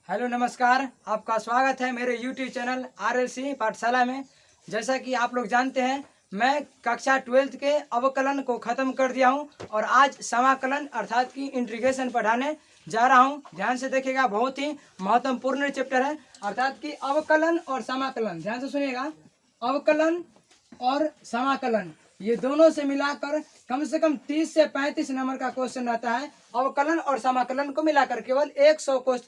Hello नमस्कार, आपका स्वागत है मेरे YouTube चैनल RLC पाठशाला में। जैसा कि आप लोग जानते हैं, मैं कक्षा 12th के अवकलन को ख़त्म कर दिया हूं और आज समाकलन अर्थात कि इंटीग्रेशन पढ़ाने जा रहा हूं। ध्यान से देखिएगा, बहुत ही महत्वपूर्ण चैप्टर है अर्थात कि अवकलन और समाकलन। ध्यान से सुनिएगा, अवकलन और समाकलन ये दोनों से मिलाकर कम से कम 30 से 35 नंबर का क्वेश्चन आता है। अवकलन और समाकलन को मिलाकर केवल 100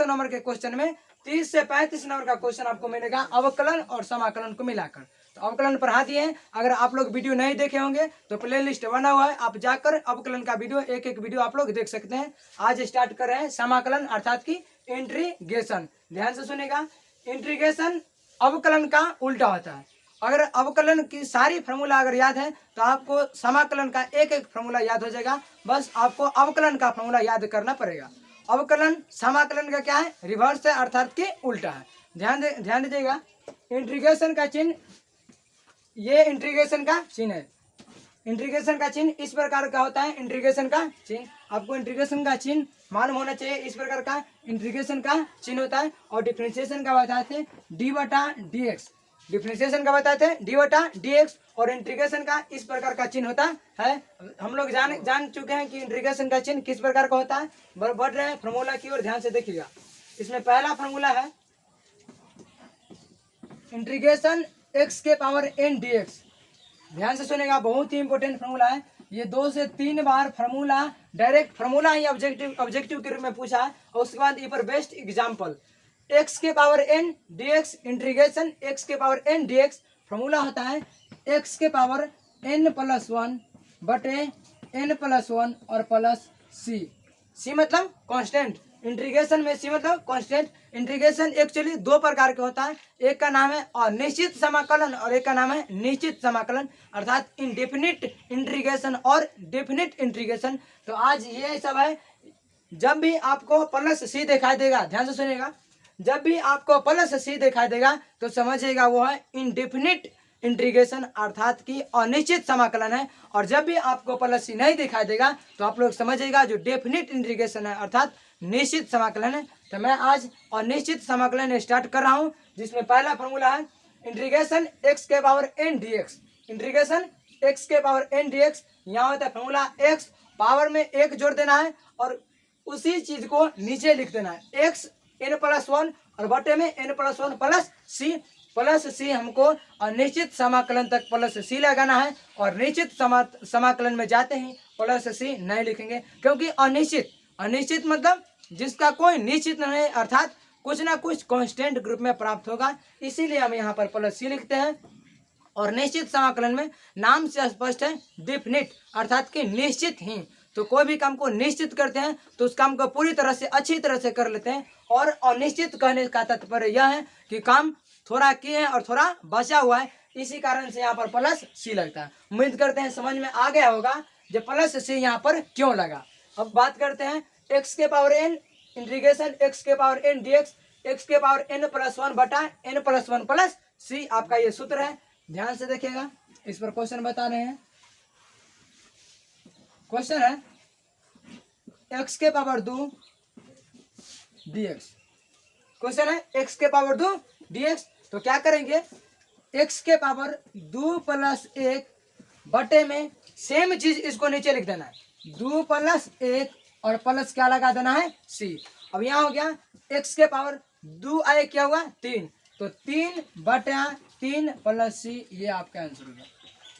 नंबर के क्वेश्चन में 30 से 35 नंबर का क्वेश्चन आपको मिलेगा अवकलन और समाकलन को मिलाकर। तो अवकलन पढ़ा दिए हैं। अगर आप लोग वीडियो नहीं देखे होंगे तो प्ले लिस्ट बना हुआ है, आप जाकर अवकलन का वीडियो एक एक वीडियो आप लोग देख सकते हैं। आज स्टार्ट कर रहे हैं समाकलन अर्थात की इंटीग्रेशन। ध्यान से सुनेगा, इंटीग्रेशन अवकलन का उल्टा होता है। अगर अवकलन की सारी फार्मूला अगर याद है तो आपको समाकलन का एक एक फार्मूला याद हो जाएगा। बस आपको अवकलन का फार्मूला याद करना पड़ेगा। अवकलन समाकलन का क्या है, रिवर्स है अर्थात कि उल्टा है। ध्यान दीजिएगा, इंटीग्रेशन का चिन्ह, ये इंटीग्रेशन का चिन्ह है। इंटीग्रेशन का चिन्ह इस प्रकार का होता है। इंटीग्रेशन का चिन्ह आपको इंटीग्रेशन का चिन्ह मालूम होना चाहिए। इस प्रकार का इंटीग्रेशन का चिन्ह होता है। और डिफरेंशिएशन का बताते हैं d/dx। डिफरेंशिएशन का बताते हैं d/dx और इंटीग्रेशन का इस प्रकार का चिन्ह होता है। हम लोग जान चुके हैं कि इंटीग्रेशन का चिन्ह किस प्रकार का होता है। बढ़ रहे हैं फॉर्मूला की ओर, ध्यान से देखिएगा। इसमें पहला फॉर्मूला है इंटीग्रेशन x⁴ dx। ध्यान से सुनेगा, बहुत ही इंपॉर्टेंट फॉर्मूला है। ये 2 से 3 बार फॉर्मूला, डायरेक्ट फॉर्मूला ही ऑब्जेक्टिव के रूप में पूछा है। और उसके बाद ये पर best example x⁴ dx, integration x⁴ dx formula होता है x⁴n+1 बटे n+1 और प्लस c मतलब कांस्टेंट। इंटीग्रेशन में c मतलब कांस्टेंट। इंटीग्रेशन एक्चुअली 2 प्रकार के होता है, एक का नाम है अनिश्चित समाकलन और एक का नाम है निश्चित समाकलन अर्थात इनडेफिनिट इंटीग्रेशन और डेफिनिट इंटीग्रेशन। तो आज ये सब है। जब भी आपको प्लस c दिखाई देगा, ध्यान से सुनिएगा, जब भी आपको प्लस c दिखाई देगा तो समझिएगा वो है इनडेफिनिट इंटीग्रेशन अर्थात कि अनिश्चित समाकलन है। और जब भी आपको प्लस c नहीं दिखाई देगा तो आप लोग समझिएगा जो डेफिनिट इंटीग्रेशन है अर्थात निश्चित समाकलन है। तो मैं आज अनिश्चित समाकलन स्टार्ट कर रहा हूं, जिसमें पहला फॉर्मूला है integration x⁴n dx। Integration x⁴n dx यहाँ होता है फॉर्मूला, x पावर में 1 जोड़ देना है और उसी चीज को नीचे लिख देना है x n+1 और बटे में n+1 प्लस c हमको अनिश्चित समाकलन तक प्लस c लगाना है। और निश्चित समाकलन में जाते ही प्लस c नहीं लिखेंगे, क्योंकि अनिश्चित मतलब जिसका कोई निश्चित नहीं, अर्थात कुछ ना कुछ कांस्टेंट ग्रुप में प्राप्त होगा, इसीलिए हम यहाँ पर प्लस c लिखते हैं। और निश्चित समाकलन में नाम से स्पष्ट है डेफिनिट अर्थात कि निश्चित ही। तो कोई भी काम को निश्चित करते हैं तो उस काम को पूरी तरह से अच्छी तरह से कर लेते हैं। और अनिश्चित कहने का तात्पर्य यह है कि काम थोड़ा किए हैं और थोड़ा बचा हुआ है, इसी कारण से यहाँ पर प्लस c लगता है। उम्मीद करते हैं समझ में आ गया होगा जो प्लस c यहाँ पर क्यों लगा। अब बात करते हैं x⁴n, integration x⁴n dx, x⁴n+1 बटा n+1 प्लस c आपका ये सूत्र है। ध्यान से देखिएगा, इस पर क्वेश्चन बता रहे हैं। क्वेश्चन है x⁴2 dx। क्वेश्चन है x⁴2 dx। तो क्या करेंगे, x⁴2 + 1 बटे में सेम चीज इसको नीचे लिख देना है 2 + 1 और प्लस क्या लगा देना है c। अब यहाँ हो गया x⁴2 आए क्या हुआ 3, तो 3/3 प्लस c, ये आपका आंसर होगा।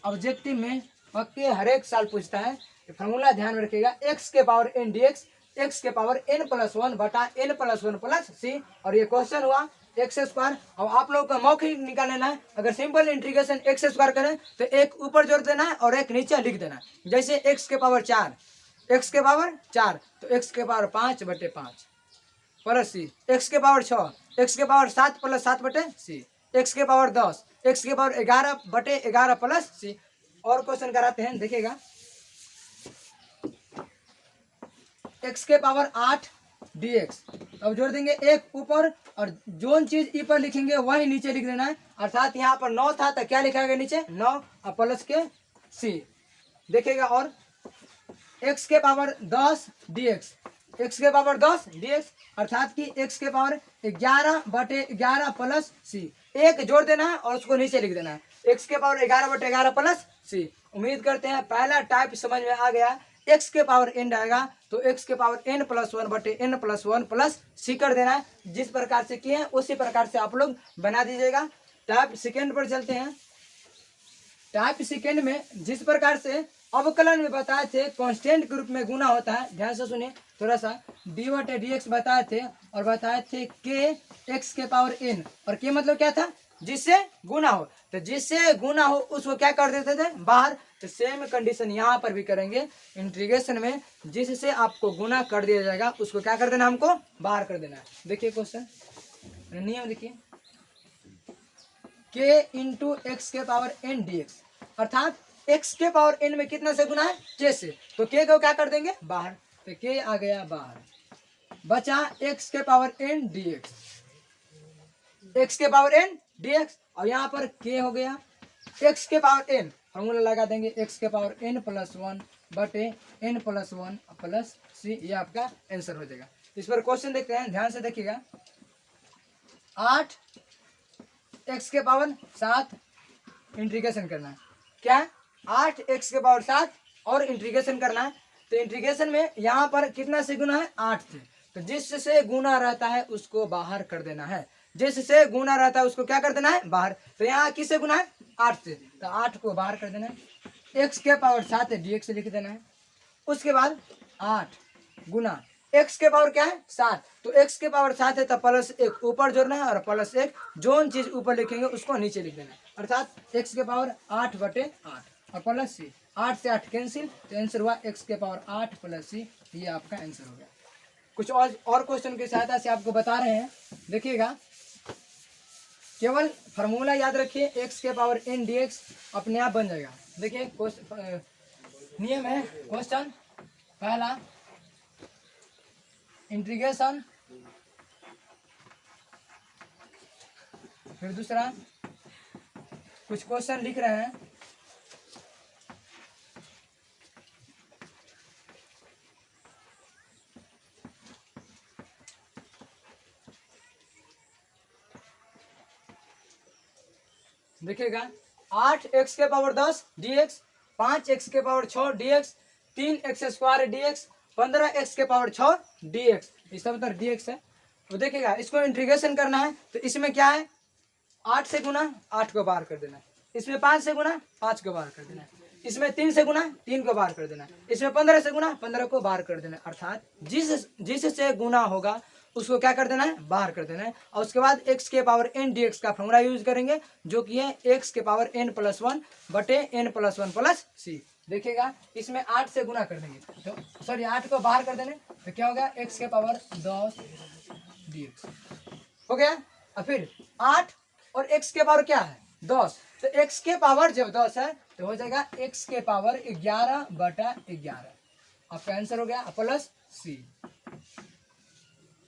ऑब्जेक्टिव में पक्के हर एक साल पूछता है, फॉर्मूला ध्यान में रखिएगा x⁴n dx, x⁴n+1 बटा n+1 प्लस c। और ये क्वेश्चन हुआ x²। अब आप लोगों को मौखिक निकालना है। अगर सिंपल इंटीग्रेशन x² करें तो एक ऊपर जोड़ देना है और एक नीचे लिख देना है। जैसे x⁴4 तो x⁴5 बटे 5 plus c, x⁴6 x⁴7 plus 7 बटे c, x⁴10 x⁴11 बटे 11 प्लस c। और क्वेश्चन कराते हैं, देखिएगा x⁴8 dx। अब जोड़ देंगे एक ऊपर और जो चीज ई पर लिखेंगे वही नीचे लिख देना है। अर्थात यहाँ पर 9 था तो क्या लिखा गया नीचे 9 और प्लस के c। देखिएगा और x⁴10 dx, x के पावर 10 dx अर्थात कि x के पावर 11/11 प्लस c। एक जोड़ देना है और उसको नीचे लिख देना है, x के पावर 11/11 प्लस c। उम्मीद करते हैं पहला टाइप समझ में आ गया। x के पावर n आएगा तो x के पावर n+1/n+1 प्लस c कर देना है। जिस प्रकार से किए हैं उसी प्रकार से आप लोग बना दीजिएगा। टाइप सेकेंड पर चलते हैं। टाइप सेकेंड में जिस प्रकार से अवकलन में बताए थे कांस्टेंट के रूप में गुना होता है, ध्यान से सुनिए थोड़ा सा। d/dx बताए थे और बताए थे k x के पावर n, और k मतलब क्या था, जिससे गुना हो। तो जिससे गुना हो उसको क्या कर देते थे, बाहर। तो सेम कंडीशन यहाँ पर भी करेंगे। इंटीग्रेशन में जिससे आपको गुना कर दिया जाएगा उसको क्या कर देना, हमको बाहर कर देना है। देखिए क्वेश्चन नियम देखिए, k इंटू एक्स के पावर n dx अर्थात x के पावर n में कितना से गुना है, k से। तो k को क्या कर देंगे, बाहर। तो k आ गया बाहर, बचा x के पावर n dx, x के पावर n dx, और यहाँ पर k हो गया x के पावर n। फॉर्मूला लगा देंगे x के पावर n+1/n+1 प्लस c। ये आपका आंसर हो जाएगा। इस पर क्वेश्चन देखते हैं, ध्यान से देखिएगा। 8 x के पावर 7 इंटीग्रेशन करना है। क्या है, 8 x के पावर 7 और इंटीग्रेशन करना है। तो इंटीग्रेशन में यहाँ पर कितना से गुना है, 8 से। तो जिससे गुना रहता है उसको बाहर कर देना है, जिससे गुना रहता है उसको क्या कर देना है, बाहर। तो यहाँ किससे गुना है, 8 से। तो 8 को बाहर कर देना है। x के पावर 7 dx लिख देना है। उसके बाद 8 गुना x के पावर क्या है, 7। तो x के पावर 7 है तो +1 ऊपर जोड़ना है और +1 जो चीज ऊपर लिखेंगे उसको नीचे लिख देना है। अर्थात x के पावर 8/8 और प्लस c। 8 से 8 कैंसिल, तो आंसर हुआ x के पावर 8 प्लस c। ये आपका आंसर हो गया। कुछ और क्वेश्चन की सहायता से आपको बता रहे हैं, देखिएगा। केवल फार्मूला याद रखिए, x के पावर n dx अपने आप बन जाएगा। देखिए नियम है क्वेश्चन पहला, इंटीग्रेशन, फिर दूसरा कुछ क्वेश्चन लिख रहे हैं। देखिएगा, 8x के पावर 10 dx, 5x के power 6 dx, 3x² dx, 15x के पावर 6 dx। इसका मतलब dx है। तो देखिएगा इसको इंटीग्रेशन करना है। तो इसमें क्या है, 8 से गुना 8 को बाहर कर देना है। इसमें 5 से गुना 5 को बाहर कर देना है। इसमें 3 से गुना 3 को बाहर कर देना है। इसमें 15 से गुना 15 को बाहर कर देना है। अर्थात जिससे गुना होगा उसको क्या कर देना है, बाहर कर देना है। और उसके बाद x के पावर n dx का फॉर्मूला यूज करेंगे, जो कि है x के पावर n+1/n+1 प्लस c। देखिएगा इसमें 8 से गुना कर देंगे, तो सॉरी 8 को बाहर कर देने, तो क्या होगा, x के पावर 10 dx हो गया। और फिर 8 और x के पावर क्या है, 10। तो x के पावर जब 10 है तो हो जाएगा x के पावर 11/11। आपका आंसर हो गया प्लस c,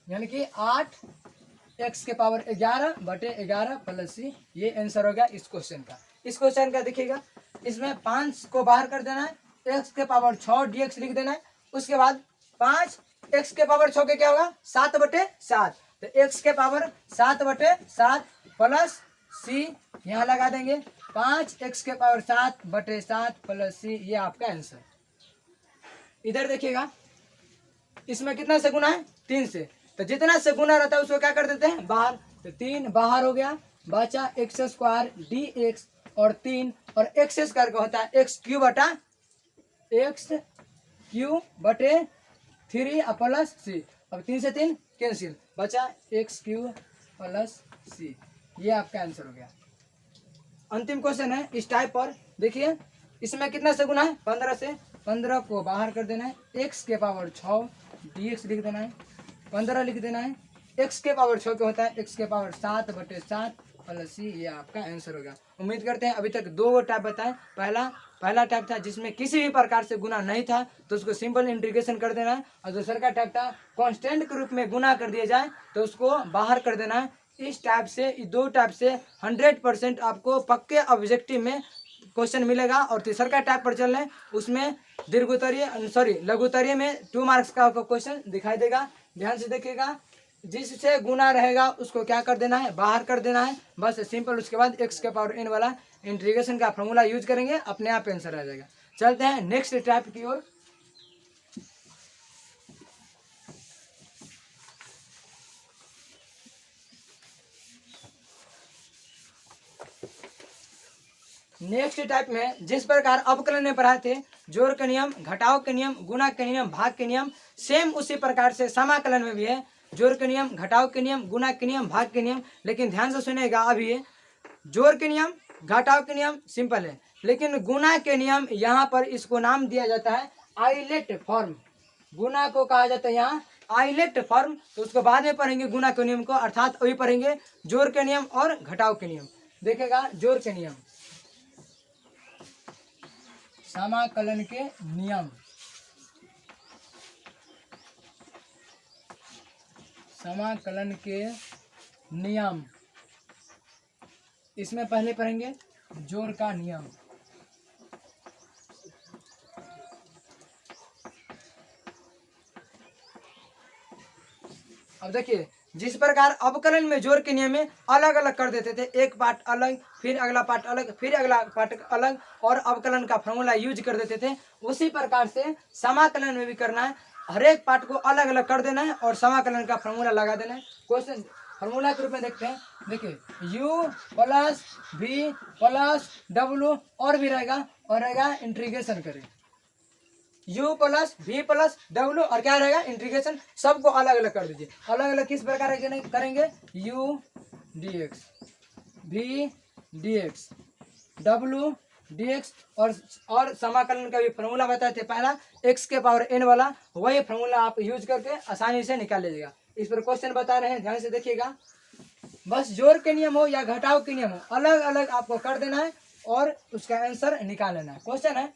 यानी कि 8x के पावर 11/11 प्लस c। ये आंसर हो गया इस क्वेश्चन का। इस क्वेश्चन का देखिएगा, इसमें 5 को बाहर कर देना है, x के पावर 6 dx लिख देना है। उसके बाद 5 x के पावर 6 के क्या होगा, 7/7। तो x के पावर 7/7 प्लस c यहाँ लगा देंगे। 5x के पावर 7/7 प्लस c, ये आपका आंसर। इधर देखिएगा, इसमें कितना से गुना है, 3 से। तो जितना से गुना रहता है उसको क्या कर देते हैं, बाहर। तो 3 बाहर हो गया, बचा x² dx और 3, और x² का होता है x³ बटा x³/3 प्लस c। अब 3 से 3 कैंसिल, बचा x³ प्लस c। ये आपका आंसर हो गया। अंतिम क्वेश्चन है इस टाइप पर। देखिए इसमें कितना से गुना है, 15 से। 15 को बाहर कर देना है, x के पावर 6 dx लिख देना है, 15 लिख देना है। x के पावर 6 क्या होता है, x के पावर 7/7 प्लस c। ये आपका आंसर होगा। उम्मीद करते हैं अभी तक 2 टाइप बताएं। पहला टाइप था जिसमें किसी भी प्रकार से गुना नहीं था तो उसको सिंपल इंटीग्रेशन कर देना है, और दूसरा का टाइप था कांस्टेंट के रूप में गुना कर दिया जाए तो उसको बाहर कर देना है। इस टाइप से, 2 टाइप से 100% आपको पक्के ऑब्जेक्टिव में क्वेश्चन मिलेगा। और तीसरा टाइप पर चल रहे हैं, उसमें लघुत्तरीय में 2 मार्क्स का क्वेश्चन दिखाई देगा। ध्यान से देखिएगा, जिससे गुना रहेगा उसको क्या कर देना है, बाहर कर देना है, बस सिंपल। उसके बाद x के पावर n वाला इंटीग्रेशन का फॉर्मूला यूज करेंगे, अपने आप आंसर आ जाएगा। चलते हैं नेक्स्ट टाइप की ओर। नेक्स्ट टाइप में जिस प्रकार अवकलन में पढ़ाए थे, जोड़ के नियम, घटाव के नियम, गुणा के नियम, भाग के नियम, सेम उसी प्रकार से समाकलन में भी है। जोड़ के नियम, घटाव के नियम, गुणा के नियम, भाग के नियम। लेकिन ध्यान से सुनेगा, अभी ये जोड़ के नियम, घटाव के नियम सिंपल है, लेकिन गुणा के नियम यहाँ पर इसको नाम दिया जाता है आइलेट फॉर्म। गुणा को कहा जाता है यहाँ आइलेट फॉर्म। तो उसको बाद में पढ़ेंगे गुणा के नियम को, अर्थात वही पढ़ेंगे जोड़ के नियम और घटाव के नियम। देखेगा जोड़ के नियम, समाकलन के नियम, समाकलन के नियम, इसमें पहले पढ़ेंगे जोड़ का नियम। अब देखिए, जिस प्रकार अवकलन में जोड़ के नियम में अलग अलग कर देते थे, एक पार्ट अलग, फिर अगला पार्ट अलग, फिर अगला पार्ट अलग, और अवकलन का फॉर्मूला यूज कर देते थे, उसी प्रकार से समाकलन में भी करना है। हर एक पार्ट को अलग अलग कर देना है और समाकलन का फॉर्मूला लगा देना है। क्वेश्चन फॉर्मूला के रूप में देखते हैं। देखिए u plus v plus w और भी रहेगा इंटीग्रेशन करें, u plus v plus w और क्या रहेगा इंटीग्रेशन, सबको अलग अलग कर दीजिए। अलग अलग किस प्रकार करेंगे, u dx, v dx, w dx, और समाकलन का भी फॉर्मूला बताए थे पहला, x के पावर n वाला, वही फॉर्मूला आप यूज करके आसानी से निकाल लीजिएगा। इस पर क्वेश्चन बता रहे हैं, ध्यान से देखिएगा। बस जोड़ के नियम हो या घटाव के नियम हो, अलग अलग आपको कर देना है और उसका आंसर निकाल लेना है। क्वेश्चन है,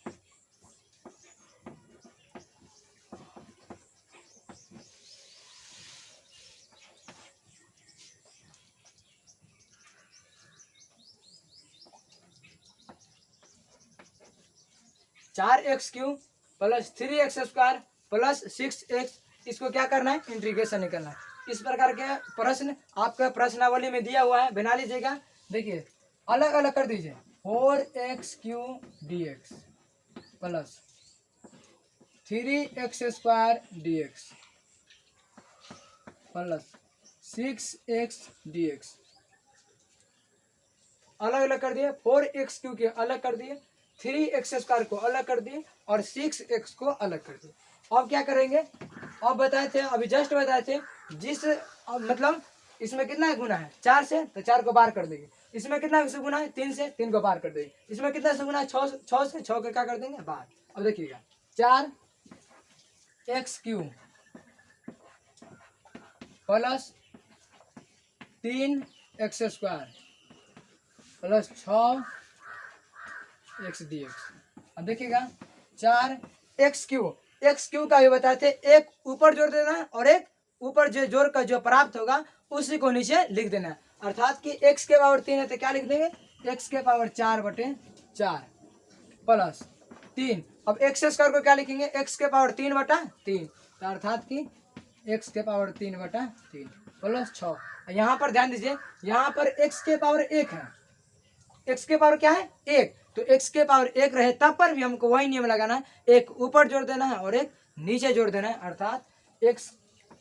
चार x cube plus 3x square plus 6x, इसको क्या करना है, इंटीग्रेशन निकालना है। इस प्रकार के प्रश्न आपका प्रश्नावली में दिया हुआ है, बना लीजिएगा। देखिए अलग अलग कर दीजिए, 4x cube dx plus 3x square dx plus 6x dx, अलग अलग कर दिए। 4x क्यूब के अलग कर दिए, 3x स्क्वायर को अलग कर दिए और 6x को अलग कर दिए। अब क्या करेंगे, अब बताए थे, अभी जस्ट बताए थे, मतलब इसमें कितना गुना है, 4 से, तो 4 को बार कर देंगे। इसमें कितना से गुना है, 3 से, 3 को बार कर देंगे। इसमें कितना से गुना है, 6 से, 6 को क्या कर देंगे, बार। अब देखिएगा 4x cube plus 3x square plus 6x dx। अब देखिएगा 4x क्यूब, x क्यूब का भी बताए थे, एक ऊपर जोड़ देना है और एक ऊपर जो जोड़ का जो प्राप्त होगा उसी को नीचे लिख देना है। अर्थात कि x के पावर 3 है तो क्या लिख देंगे, x के पावर 4/4 प्लस 3। अब x स्क्वायर को क्या लिखेंगे, x के पावर 3/3, तो अर्थात कि x के पावर 3/3 प्लस 6। यहाँ पर ध्यान दीजिए, यहाँ पर x के पावर 1 है, x के पावर क्या है 1, तो x के पावर 1 रहे तब पर भी हमको वही नियम लगाना है, एक ऊपर जोड़ देना है और एक नीचे जोड़ देना है, अर्थात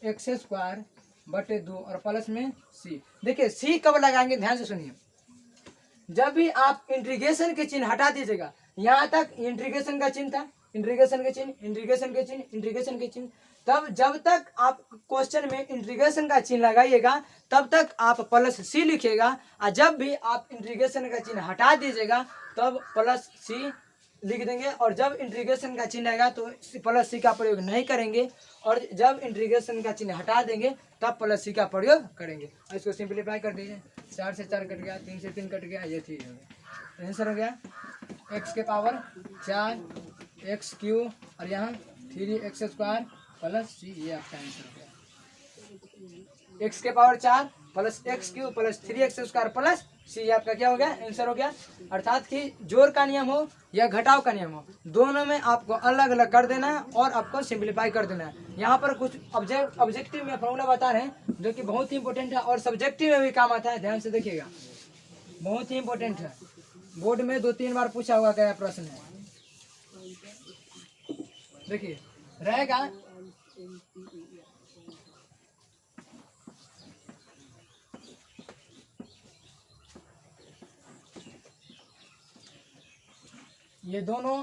x स्क्वायर बटे 2 और प्लस में c। देखिए c कब लगाएंगे, ध्यान से सुनिए, जब भी आप इंटीग्रेशन के चिन्ह हटा दीजिएगा। यहाँ तक इंटीग्रेशन का चिन्ह था, इंटीग्रेशन के चिन्ह, इंटीग्रेशन के चिन्ह, इंटीग्रेशन के चिन्ह, तब जब तक आप क्वेश्चन में इंटीग्रेशन का चिन्ह लगाइएगा तब तक आप प्लस सी लिखिएगा, और जब भी आप इंटीग्रेशन का चिन्ह हटा दीजिएगा तब प्लस सी लिख देंगे, और जब इंटीग्रेशन का चिन्ह आएगा तो प्लस सी का प्रयोग नहीं करेंगे, और जब इंटीग्रेशन का चिन्ह हटा देंगे तब प्लस सी का प्रयोग करेंगे। और इसको सिंप्लीफाई कर दीजिए, 4 से 4 कट गया, 3 से 3 कट गया, ये ठीक हो गया। आंसर हो गया x के पावर 4x क्यूब और यहाँ 3x स्क्वायर प्लस c, ये आपका आंसर हो गया। एक्स के power 4 plus x cube plus 3x square plus C, आपका क्या हो गया, आंसर हो गया। अर्थात कि जोड़ का नियम हो या घटाव का नियम हो, दोनों में आपको अलग अलग कर देना है और आपको सिंप्लीफाई कर देना है। यहाँ पर कुछ ऑब्जेक्टिव में फॉर्मूला बता रहे हैं जो कि बहुत ही इंपॉर्टेंट है और सब्जेक्टिव में भी काम आता है, ध्यान से देखिएगा, बहुत ही इंपॉर्टेंट है। बोर्ड में 2-3 बार पूछा हुआ गया प्रश्न है। देखिए रहेगा ये दोनों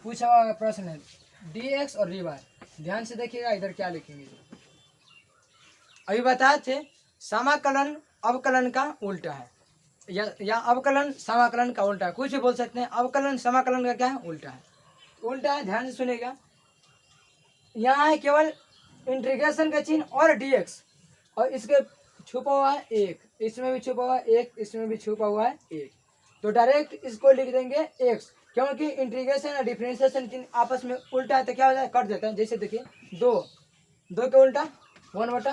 पूछा हुआ प्रश्न है, dx और dy। ध्यान से देखिएगा इधर क्या लिखेंगे। अभी बताए थे समाकलन अवकलन का उल्टा है, या अवकलन समाकलन का उल्टा है, कुछ भी बोल सकते हैं। अवकलन समाकलन का क्या है, उल्टा है, उल्टा है। ध्यान से सुनेगा, यहाँ है केवल इंटीग्रेशन का चिन्ह और dx, और इसके छुपा हुआ है एक, इसमें भी छुपा हुआ है एक, इसमें भी छुपा हुआ है एक, तो डायरेक्ट इसको लिख देंगे x, क्योंकि इंटीग्रेशन और डिफरेंशिएशन चिन्ह आपस में उल्टा है तो क्या हो जाए, कट जाता है। जैसे देखिए 2 के उल्टा 1/2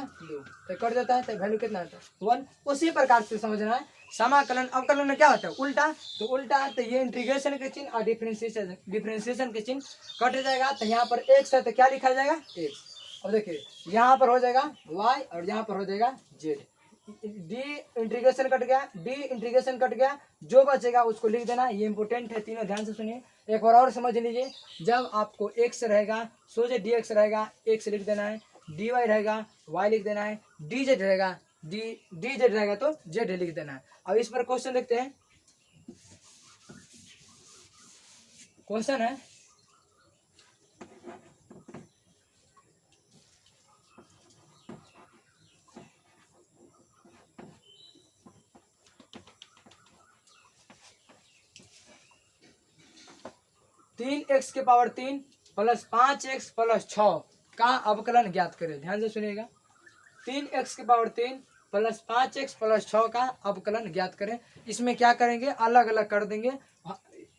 तो कट जाता है, तो वैल्यू कितना आता है 1। उसी प्रकार से समझना है समाकलन अवकलन में क्या होता है, उल्टा। तो उल्टा है तो ये इंटीग्रेशन के चिन्ह और डिफरेंशिएशन के चिन्ह कट जाएगा, तो यहाँ पर x है तो क्या लिखा जाएगा, x। अब देखिए यहाँ पर हो जाएगा y और यहाँ पर हो जाएगा z। डी इंटीग्रेशन कट गया, डी इंटीग्रेशन कट गया, जो बचेगा उसको लिख देना। ये इंपॉर्टेंट है, तीनों ध्यान से सुनिए। एक बार और समझ लीजिए, जब आपको x रहेगा सोचे dx रहेगा, x लिख देना है, dy रहेगा y लिख देना है, dz रहेगा dz रहेगा तो z लिख देना है। अब इस पर क्वेश्चन देखते हैं। क्वेश्चन है तीन एक्स के पावर 3 प्लस 5x प्लस 6 का अवकलन ज्ञात करें। ध्यान से सुनिएगा, 3x के पावर 3 प्लस 5x प्लस 6 का अवकलन ज्ञात करें। इसमें क्या करेंगे, अलग अलग कर देंगे।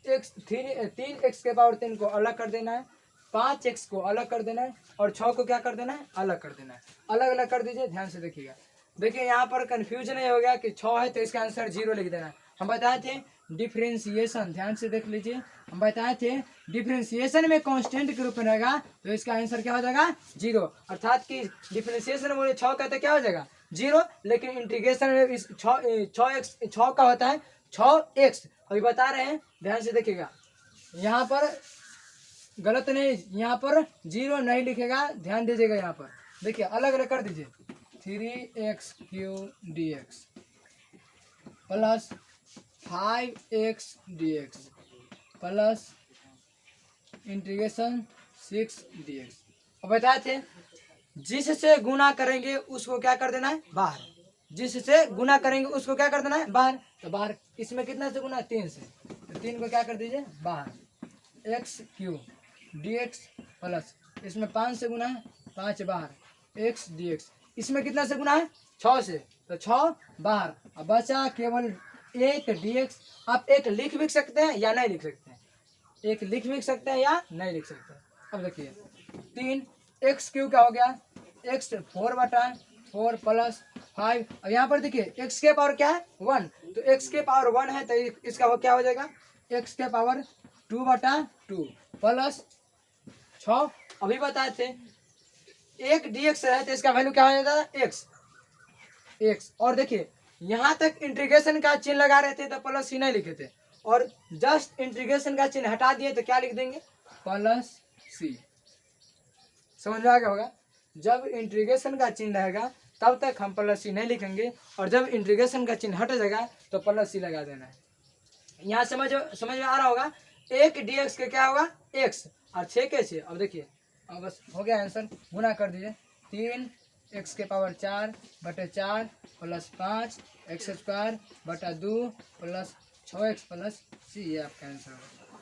3x के पावर 3 को अलग कर देना है, 5x को अलग कर देना है और 6 को क्या कर देना है, अलग कर देना है। अलग अलग कर दीजिए, ध्यान से देखिएगा। देखिए यहाँ पर कंफ्यूजन ये हो गया कि 6 है तो इसका आंसर 0 लिख देना है। हम बताए थे डिफरेंशिएशन, ध्यान से देख लीजिए, हम बताए थे डिफरेंशिएशन में कांस्टेंट के रूप में रहेगा तो इसका आंसर क्या हो जाएगा, 0। अर्थात कि डिफरेंशिएशन में 6 का तो क्या हो जाएगा 0, लेकिन इंटीग्रेशन में इस 6 का होता है 6x। अभी बता रहे हैं, ध्यान से देखिएगा, यहाँ पर गलत नहीं, यहाँ पर 0 नहीं लिखेगा, ध्यान दीजिएगा। यहाँ पर देखिए अलग अलग कर दीजिए, 3x³ dx plus 5x dx plus integration 6 dx। अब बताए थे जिससे गुना करेंगे उसको क्या कर देना है, बाहर। जिससे गुना करेंगे उसको क्या कर देना है, बाहर। तो बाहर इसमें कितना से गुना, 3 से, तो 3 को क्या कर दीजिए बाहर। x³ dx प्लस इसमें 5 से गुना है, 5 बाहर, x dx। इसमें कितना से गुना है, 6 से, तो 6 बाहर। अब बचा केवल 1 dx। आप एक लिख भी सकते हैं या नहीं लिख सकते हैं, एक लिख भी सकते हैं या नहीं लिख सकते हैं। अब देखिए 3x³ क्या हो गया, x 4/4 प्लस 5। अब यहाँ पर देखिए x के पावर क्या है 1, तो x के पावर 1 है तो इसका वो क्या हो जाएगा, x के पावर 2/2 प्लस 6। अभी बताए थे 1 dx है तो इसका वैल्यू क्या हो जाता है, x। और देखिए यहाँ तक इंटीग्रेशन का चिन्ह लगा रहे थे तो प्लस सी नहीं लिखे थे, और जस्ट इंटीग्रेशन का चिन्ह हटा दिए तो क्या लिख देंगे, प्लस सी। समझ में आ गया होगा। जब इंटीग्रेशन का चिन्ह रहेगा तब तक हम प्लस सी नहीं लिखेंगे, और जब इंटीग्रेशन का चिन्ह हट जाएगा तो प्लस सी लगा देना है। यहाँ समझ में आ रहा होगा। 1 dx के क्या होगा, x, और 6 के 6। अब देखिए, अब बस हो गया आंसर, गुना कर दीजिए। 3x के power 4/4 plus 5x² 2 plus 6x plus सी, ये आपका आंसर होगा।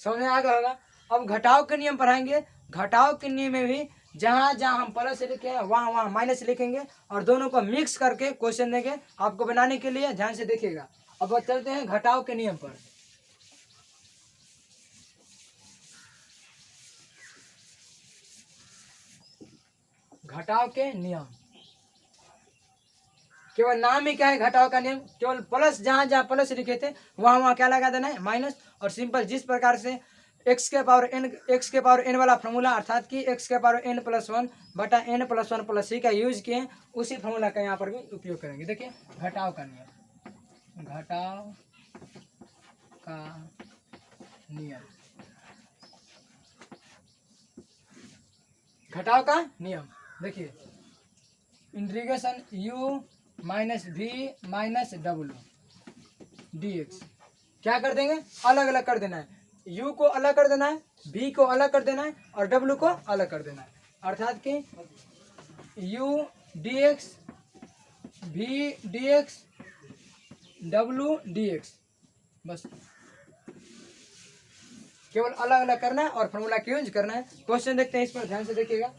समझ में आ गया होगा। अब घटाव के नियम पढ़ाएंगे। घटाव के नियम में भी जहाँ जहाँ हम प्लस लिखे हैं वहाँ माइनस लिखेंगे, और दोनों को मिक्स करके क्वेश्चन देंगे आपको बनाने के लिए। ध्यान से देखिएगा। अब चलते हैं घटाव के नियम पर। घटाव के नियम, केवल नाम ही क्या है घटाव का नियम, केवल प्लस जहां जहां प्लस लिखे थे वहां वहां क्या लगा देना है माइनस। और सिंपल जिस प्रकार से एक्स के पावर एन वाला फॉर्मूला अर्थात कि एक्स के पावर एन प्लस वन बटा एन प्लस वन प्लस सी का यूज किए उसी फॉर्मूला का यहाँ पर भी उपयोग करेंगे। देखिए घटाव का नियम, घटाव का नियम, घटाव का नियम देखिए integration u minus V minus W D X, क्या कर देंगे अलग अलग कर देना है, u को अलग कर देना है, v को अलग कर देना है और w को अलग कर देना है। अर्थात कि u D x, v D x, w D x, बस केवल अलग अलग करना है और फॉर्मूला का यूज करना है। क्वेश्चन देखते हैं, इस पर ध्यान से देखिएगा।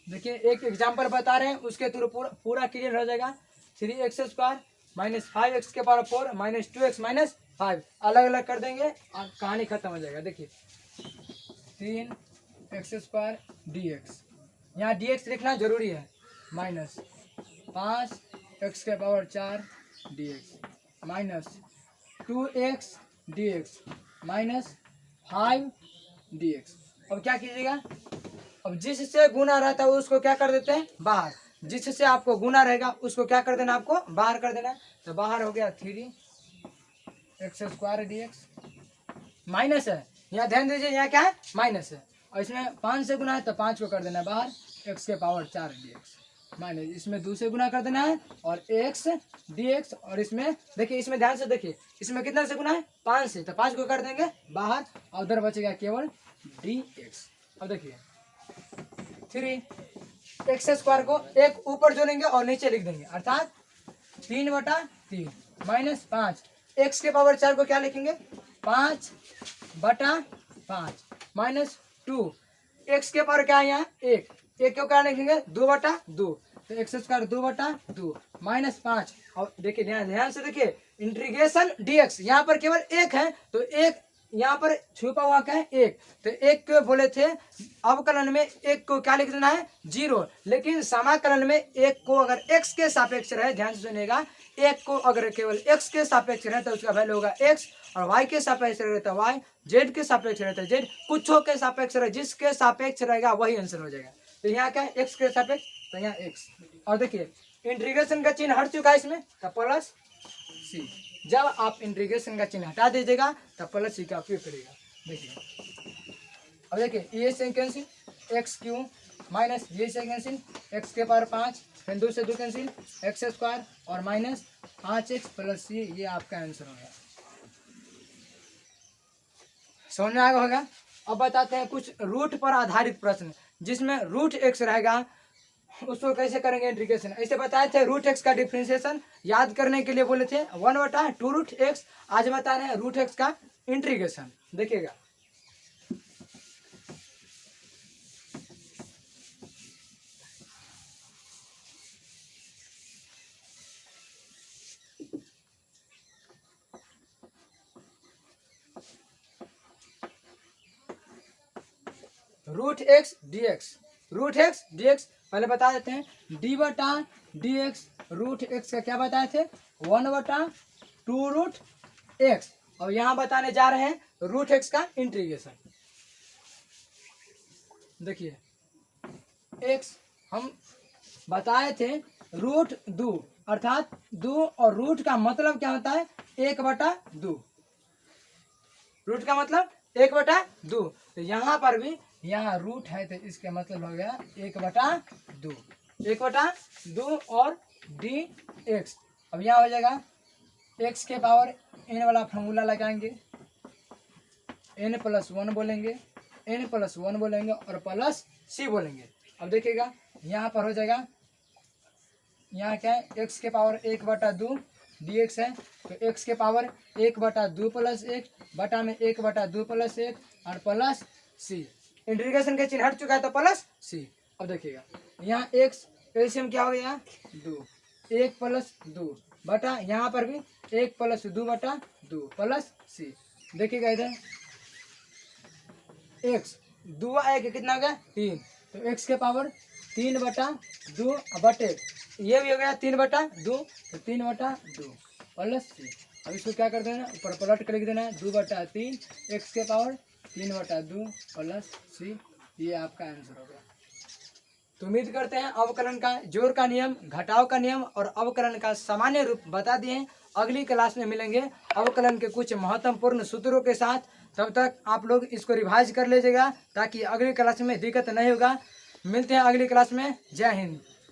देखिए एक एग्जाम्पल बता रहे हैं, उसके थ्रू पूरा क्लियर हो जाएगा। 3x² माइनस 5x के पावर 4 माइनस 2x माइनस 5 अलग अलग कर देंगे और कहानी खत्म हो जाएगा। देखिए 3x² dx, यहाँ dx लिखना जरूरी है, माइनस 5x के power 4 dx minus 2x dx minus 5 dx। अब क्या कीजिएगा, अब जिससे गुना रहता है उसको क्या कर देते हैं बाहर, जिससे आपको गुना रहेगा उसको क्या कर देना आपको बाहर कर देना। तो बाहर हो गया 3x² dx माइनस है, यहाँ ध्यान दीजिए यहाँ क्या है माइनस है और इसमें 5 से गुना है तो 5 को कर देना है बाहर, x के पावर 4 dx माइनस इसमें 2 से गुना कर देना है और x dx और इसमें देखिए, इसमें ध्यान से देखिए इसमें कितना से गुना है 5 से, तो 5 को कर देंगे बाहर और उधर बचेगा केवल dx। अब देखिए 3x² को एक ऊपर जोड़ेंगे और नीचे लिख देंगे अर्थात 3/3 माइनस 5 x के पावर 4 को क्या लिखेंगे 5/5 माइनस 2 x के पावर क्या है यहाँ 1 को क्या लिखेंगे 2/2 तो x² 2/2 माइनस 5। और देखिए ध्यान से देखिए इंटीग्रेशन dx यहाँ पर केवल 1 है तो 1 यहाँ पर छुपा हुआ क्या है 1, तो 1 को बोले थे अवकलन में 1 को क्या लिख देना है 0, लेकिन समाकलन में 1 को अगर x के सापेक्ष रहे, ध्यान से सुनिएगा 1 को अगर केवल x के सापेक्ष रहे तो उसका वैल्यू होगा x और y के सापेक्ष रहे तो y, z के सापेक्ष रहे तो z, कुछों के सापेक्ष रहे जिसके सापेक्ष रहेगा वही आंसर हो जाएगा। तो यहाँ क्या है x के सापेक्ष तो यहाँ x। और देखिए इंटीग्रेशन का चिन्ह हट चुका है इसमें तो प्लस सी, जब आप इंटीग्रेशन का चिन्ह हटा दीजिएगा तब प्लस सी का उपयोग करेगा। देखिए अब देखिए ये से कैंसिल x³ माइनस ये से कैंसिल x के पावर 5 फिर 2 से 2 कैंसिल x² और माइनस 5x प्लस सी, ये आपका आंसर होगा। समझ में आया होगा। अब बताते हैं कुछ रूट पर आधारित प्रश्न जिसमें रूट x रहेगा, उसको कैसे करेंगे इंटीग्रेशन। ऐसे बताए थे रूट x का डिफरेंशिएशन याद करने के लिए बोले थे 1/2√x, आज बता रहे हैं रूट x का इंटीग्रेशन। देखिएगा रूट x dx पहले बता देते हैं d/dx रूट x का क्या बताए थे 1/2√x। और यहाँ बताने जा रहे हैं रूट x का इंटीग्रेशन। देखिए x हम बताए थे √2 अर्थात 2 और रूट का मतलब क्या होता है 1/2, रूट का मतलब 1/2। तो यहाँ पर भी यहाँ रूट है तो इसका मतलब हो गया 1/2 और dx। अब यहाँ हो जाएगा x के पावर n वाला फॉर्मूला लगाएंगे, n+1 बोलेंगे, n+1 बोलेंगे और प्लस c बोलेंगे। अब देखिएगा यहाँ पर हो जाएगा, यहाँ क्या है x के पावर 1/2 dx है, तो x के पावर 1/2 प्लस 1 बटा में 1/2 प्लस 1 और प्लस c। इंटीग्रेशन के चिन्ह हट चुका है तो प्लस c। अब देखिएगा यहाँ x एलसीएम क्या हो गया 2, 1 प्लस 2 बटा यहाँ पर भी 1 प्लस 2/2 प्लस c। देखिएगा इधर x 2 1 कितना हो गया 3, तो x के पावर 3/2 बटे ये भी हो गया 3/2, तो 3/2 प्लस c। अब इसको क्या कर देना ऊपर पलट कर लिख देना है 2/3 x के पावर 3/2 प्लस c। ये आपका आंसर हो गया। तो उम्मीद करते हैं अवकलन का जोड़ का नियम, घटाव का नियम और अवकलन का सामान्य रूप बता दिए। अगली क्लास में मिलेंगे अवकलन के कुछ महत्वपूर्ण सूत्रों के साथ। तब तक आप लोग इसको रिवाइज कर लीजिएगा ताकि अगली क्लास में दिक्कत नहीं होगा। मिलते हैं अगली क्लास में। जय हिंद।